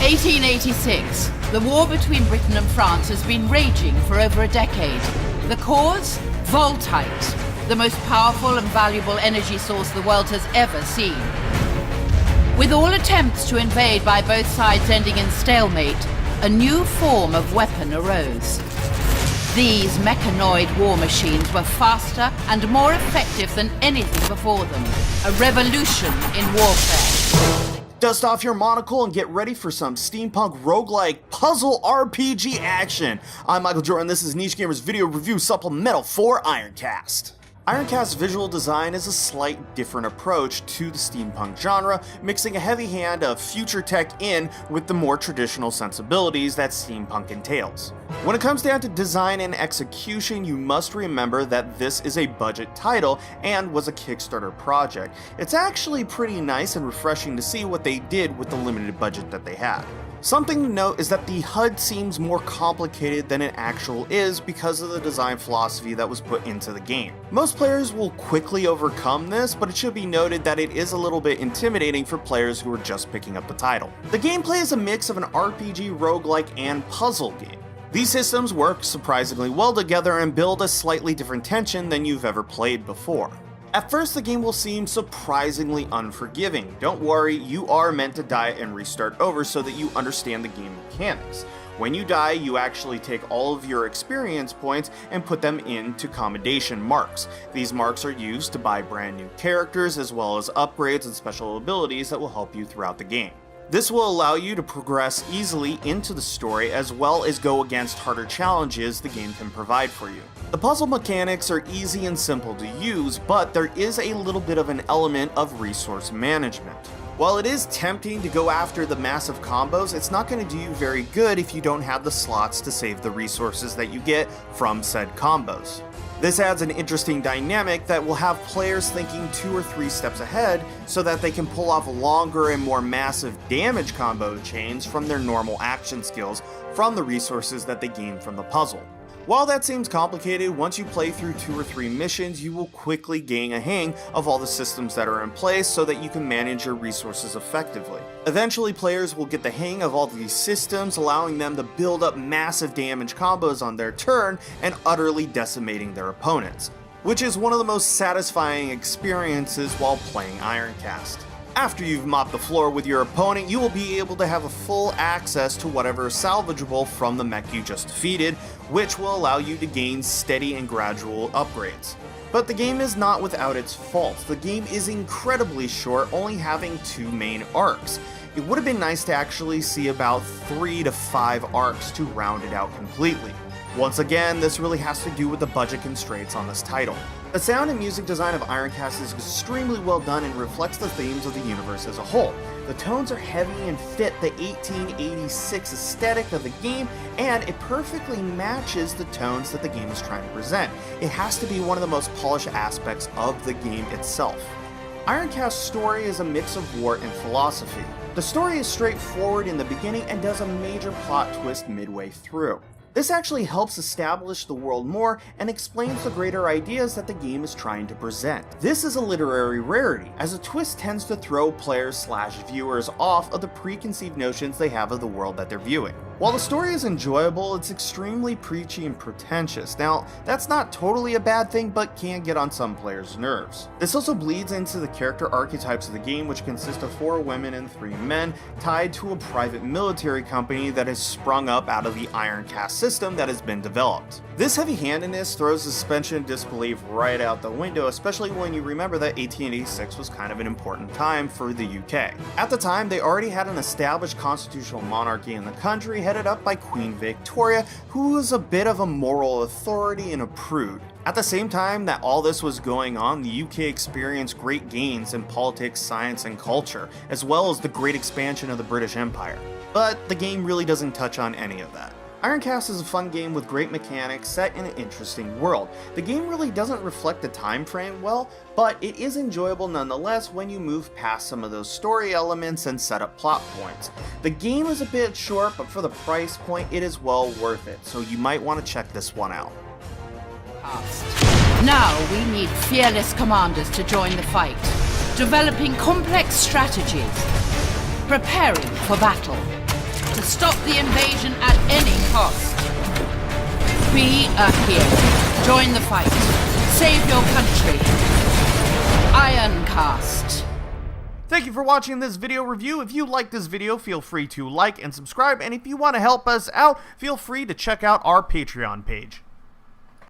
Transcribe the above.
1886. The war between Britain and France has been raging for over a decade. The cause? Voltite, the most powerful and valuable energy source the world has ever seen. With all attempts to invade by both sides ending in stalemate, a new form of weapon arose. These mechanoid war machines were faster and more effective than anything before them. A revolution in warfare. Dust off your monocle and get ready for some steampunk roguelike puzzle RPG action. I'm Michael Jordan, this is Niche Gamer's video review supplemental for Ironcast. Ironcast's visual design is a slight different approach to the steampunk genre, mixing a heavy hand of future tech in with the more traditional sensibilities that steampunk entails. When it comes down to design and execution, you must remember that this is a budget title and was a Kickstarter project. It's actually pretty nice and refreshing to see what they did with the limited budget that they had. Something to note is that the HUD seems more complicated than it actually is because of the design philosophy that was put into the game. Most players will quickly overcome this, but it should be noted that it is a little bit intimidating for players who are just picking up the title. The gameplay is a mix of an RPG, roguelike, and puzzle game. These systems work surprisingly well together and build a slightly different tension than you've ever played before. At first, the game will seem surprisingly unforgiving. Don't worry, you are meant to die and restart over so that you understand the game mechanics. When you die, you actually take all of your experience points and put them into commendation marks. These marks are used to buy brand new characters as well as upgrades and special abilities that will help you throughout the game. This will allow you to progress easily into the story as well as go against harder challenges the game can provide for you. The puzzle mechanics are easy and simple to use, but there is a little bit of an element of resource management. While it is tempting to go after the massive combos, it's not going to do you very good if you don't have the slots to save the resources that you get from said combos. This adds an interesting dynamic that will have players thinking 2 or 3 steps ahead so that they can pull off longer and more massive damage combo chains from their normal action skills from the resources that they gain from the puzzle. While that seems complicated, once you play through 2 or 3 missions, you will quickly gain a hang of all the systems that are in place so that you can manage your resources effectively. Eventually, players will get the hang of all these systems, allowing them to build up massive damage combos on their turn and utterly decimating their opponents, which is one of the most satisfying experiences while playing Ironcast. After you've mopped the floor with your opponent, you will be able to have a full access to whatever is salvageable from the mech you just defeated, which will allow you to gain steady and gradual upgrades. But the game is not without its faults. The game is incredibly short, only having 2 main arcs. It would have been nice to actually see about 3 to 5 arcs to round it out completely. Once again, this really has to do with the budget constraints on this title. The sound and music design of Ironcast is extremely well done and reflects the themes of the universe as a whole. The tones are heavy and fit the 1886 aesthetic of the game, and it perfectly matches the tones that the game is trying to present. It has to be one of the most polished aspects of the game itself. Ironcast's story is a mix of war and philosophy. The story is straightforward in the beginning and does a major plot twist midway through. This actually helps establish the world more and explains the greater ideas that the game is trying to present. This is a literary rarity, as a twist tends to throw players/viewers off of the preconceived notions they have of the world that they're viewing. While the story is enjoyable, it's extremely preachy and pretentious. Now, that's not totally a bad thing, but can get on some players' nerves. This also bleeds into the character archetypes of the game, which consist of 4 women and 3 men, tied to a private military company that has sprung up out of the Ironcast system that has been developed. This heavy-handedness throws the suspension of disbelief right out the window, especially when you remember that 1886 was kind of an important time for the UK. At the time, they already had an established constitutional monarchy in the country, headed up by Queen Victoria, who was a bit of a moral authority and a prude. At the same time that all this was going on, the UK experienced great gains in politics, science, and culture, as well as the great expansion of the British Empire. But the game really doesn't touch on any of that. Ironcast is a fun game with great mechanics set in an interesting world. The game really doesn't reflect the time frame well, but it is enjoyable nonetheless when you move past some of those story elements and set up plot points. The game is a bit short, but for the price point it is well worth it, so you might want to check this one out. Now we need fearless commanders to join the fight, developing complex strategies, preparing for battle. and stop the invasion at any cost. Be a hero. Join the fight. Save your country. Ironcast. Thank you for watching this video review. If you like this video, feel free to like and subscribe, and if you want to help us out, feel free to check out our Patreon page.